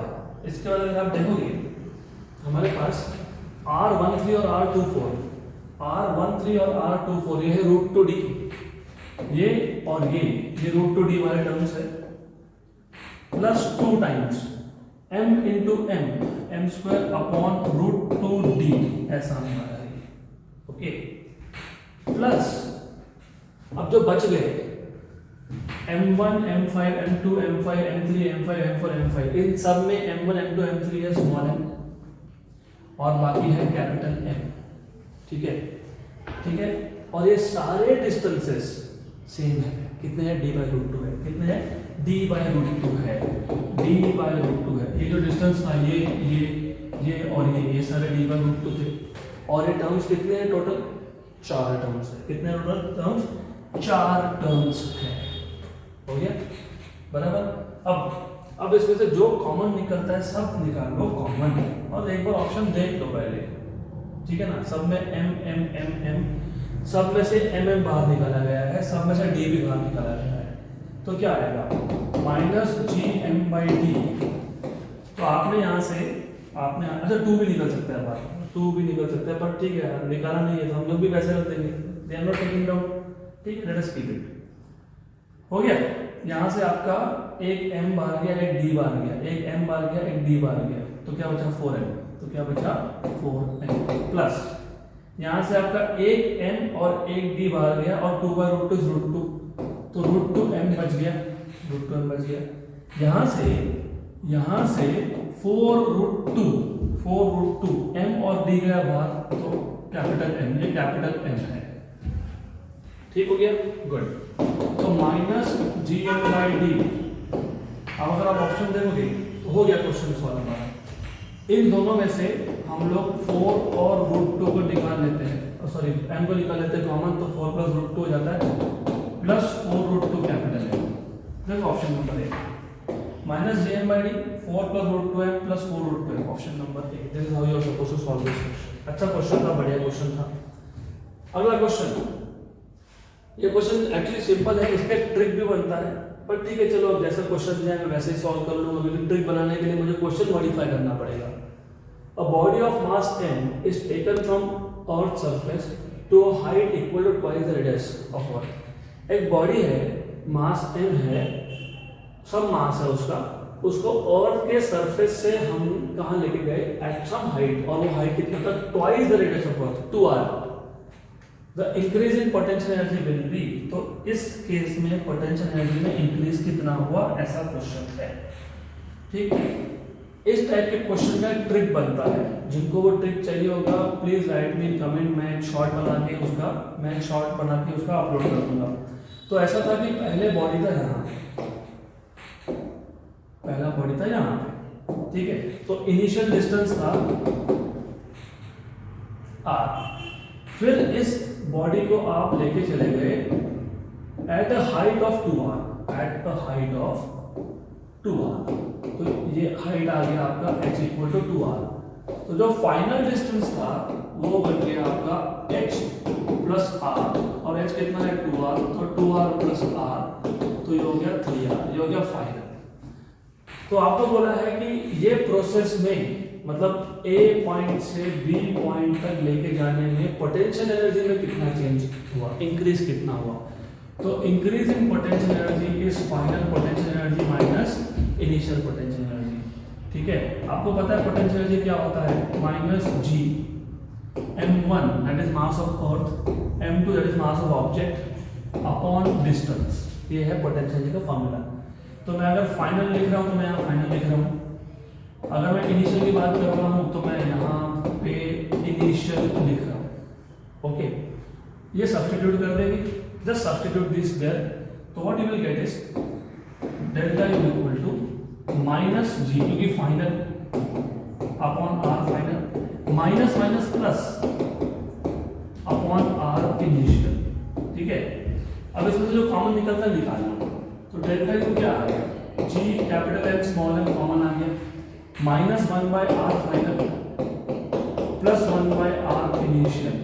अगर आप देखोगे हमारे पास R13 और R24 और R24 ये है √2d, ये और ये √2d वाले टर्म्स है, plus 2 times m into m square upon √2d ऐसा हमारा है। ओके, प्लस अब जो बच गए m1 m5 m2 m5 m3 m5 m4 m5 इन सब में m1 m2 m3 है स्मॉल m और बाकी है कैपिटल M। ठीक है, और ये सारे डिस्टेंसेस सेम है, कितने हैं, d/√2 है, कितने हैं, d/√2 है, d/√2 है। ये जो डिस्टेंस था ये और ये सारे d/√2 थे, और ये टर्म्स कितने हैं टोटल, 4 टर्म्स है। कितने टोटल टर्म्स, 4 टर्म्स है। हो गया बराबर। अब इसमें से जो कॉमन निकलता है सब निकाल लो कॉमन, और एक बार ऑप्शन देख लो पहले। ठीक है ना, सब में m सब में से m बाहर निकाला गया है, सब में से d भी बाहर निकाला गया है, तो क्या आएगा, -gm/d। तो आपने यहाँ से अच्छा 2 भी निकल सकता है बाहर, 2 भी निकल सकता है, पर ठीक है निकाला नहीं है तो हम लोग भी वैसे रख देंगे, they are not taking down. ठीक है, लेट अस कीप इट। हो गया, यहाँ से आपका एक m बाहर गया, एक d बाहर गया, एक m बाहर गया, एक d बाहर गया, तो क्या बचा 4m, तो क्या बचा 4m प्लस यहाँ से आपका एक m और एक d बाहर गया और 2/√2 इज √2, तो √2m बच गया, √2m बच गया। यहाँ से 4√2 m और d गया बाहर, तो कैपिटल M, ये कैपिटल M है। ठीक हो गया, गुड। तो -gm/d। अब अगर आप ऑप्शन देखोगे तो हो गया क्वेश्चन सॉल्व हमारा। इन दोनों में से हम लोग 4 और √2 को निकाल लेते हैं, सॉरी m को निकाल लेते हैं कॉमन, तो 4 + √2 हो जाता है, प्लस 4√2 कैपिटल है। देखो option number 1 -gm/d 4 + √2m plus 4√2, option number 1। This is how you are supposed to solve this question. अच्छा क्वेश्चन था, बढ़िया क्वेश्चन था। अगला क्वेश्चन, ये क्वेश्चन एक्चुअली सिंपल है, इसका ट्रिक भी बनता है, पर ठीक है चलो अब जैसा क्वेश्चन दिया है मैं वैसे ही सॉल्व कर लूंगा, लेकिन ट्रिक बनाने के लिए मुझे क्वेश्चन मॉडिफाई करना पड़ेगा। A body of mass m is taken from earth surface to a height equal to twice the radius of earth. एक बॉडी है, मास m है, सब मास है उसको अर्थ के सरफेस से हम कहां लेके गए, एट सम हाइट, और वो हाइट कितना था, twice the radius of earth, 2r। The increase in potential energy will be, तो इस केस में पोटेंशियल एनर्जी में इंक्रीज कितना हुआ, ऐसा क्वेश्चन है। ठीक, इस टाइप के क्वेश्चन का ट्रिक बनता है, जिनको वो ट्रिक चाहिए होगा प्लीज राइट मी कमेंट, मैं एक शॉर्ट बना के उसका अपलोड कर दूंगा। तो ऐसा था कि पहले बॉडी था यहाँ, पहला बॉडी था यहाँ पे, ठीक है, तो इनिशियल डिस्टेंस था r, फिर इस बॉडी को आप लेके चले गए at a height of 2r, at a height of 2r। तो ये हाइट आ गया आपका h इक्वल टू 2r। तो जो फाइनल डिस्टेंस था वो बन गया आपका h प्लस r, और h कितना है 2r, तो 2r प्लस r, तो ये हो गया 3r, ये हो गया फाइनल। तो आपको बोला है कि ये प्रोसेस में मतलब A पॉइंट से B पॉइंट तक लेके जाने में पोटेंशियल एनर्जी में कितना चेंज हुआ, इंक्रीज कितना हुआ। तो increase in potential energy is final potential energy minus initial potential energy. ठीक है, आपको पता है पोटेंशियल एनर्जी क्या होता है, minus G m1 that is mass of earth, m2 that is mass of object upon distance. ये है पोटेंशियल एनर्जी का फॉर्मूला। तो मैं अगर फाइनल लिख रहा हूँ तो मैं यहाँ फाइनल लिख रहा हूँ, अगर मैं इनिशियल की बात कर रहा हूँ तो मैं यहाँ पे इनिशियल लिख रहा हूँ। ओके, ये सब्स्टिट्यूट कर देंगे, जस्ट सब्स्टिट्यूट दिस देयर, तो what you will get is delta U equal to minus G, क्योंकि final upon R final, minus minus plus upon R initial. ठीक है, अब इसमें से जो कॉमन निकलता है निकाल लो। तो डेल्टा यू क्या आ गया, G capital M small M common आ गया, minus 1 by R final plus 1 by are initial.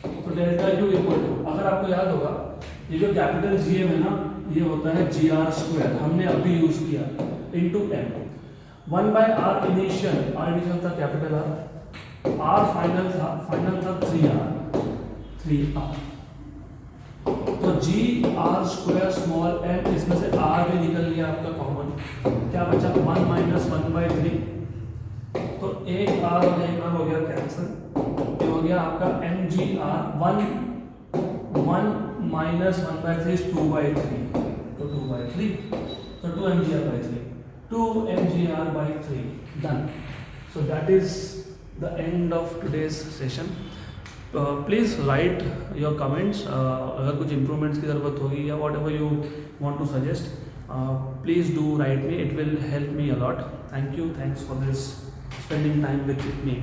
तो डेल्टा यू इक्वल टू, अगर आपको याद होगा ये जो कैपिटल जी एम है ना, ये होता है जी आर स्क्वायर, हमने अभी यूज किया, into m. 1 by are initial, r initial था कैपिटल आर फाइनल था 3r। तो g r square small m, इसमें से आर भी निकल लिया आपका कॉमन, क्या बचा 1 माइनस 1/3, तो एक आर और एक आर हो गया कैंसिल, ये हो गया आपका एम जी आर, 1 माइनस 1/3 2/3, तो 2/3, तो 2 mgr/3, 2 mgr/3 done. So that is the end of today's session. Please write your comments, अगर कुछ इम्प्रूवमेंट्स की ज़रूरत होगी या whatever you want to suggest, please do write me, it will help me a lot. Thank you, thanks for this spending time with me.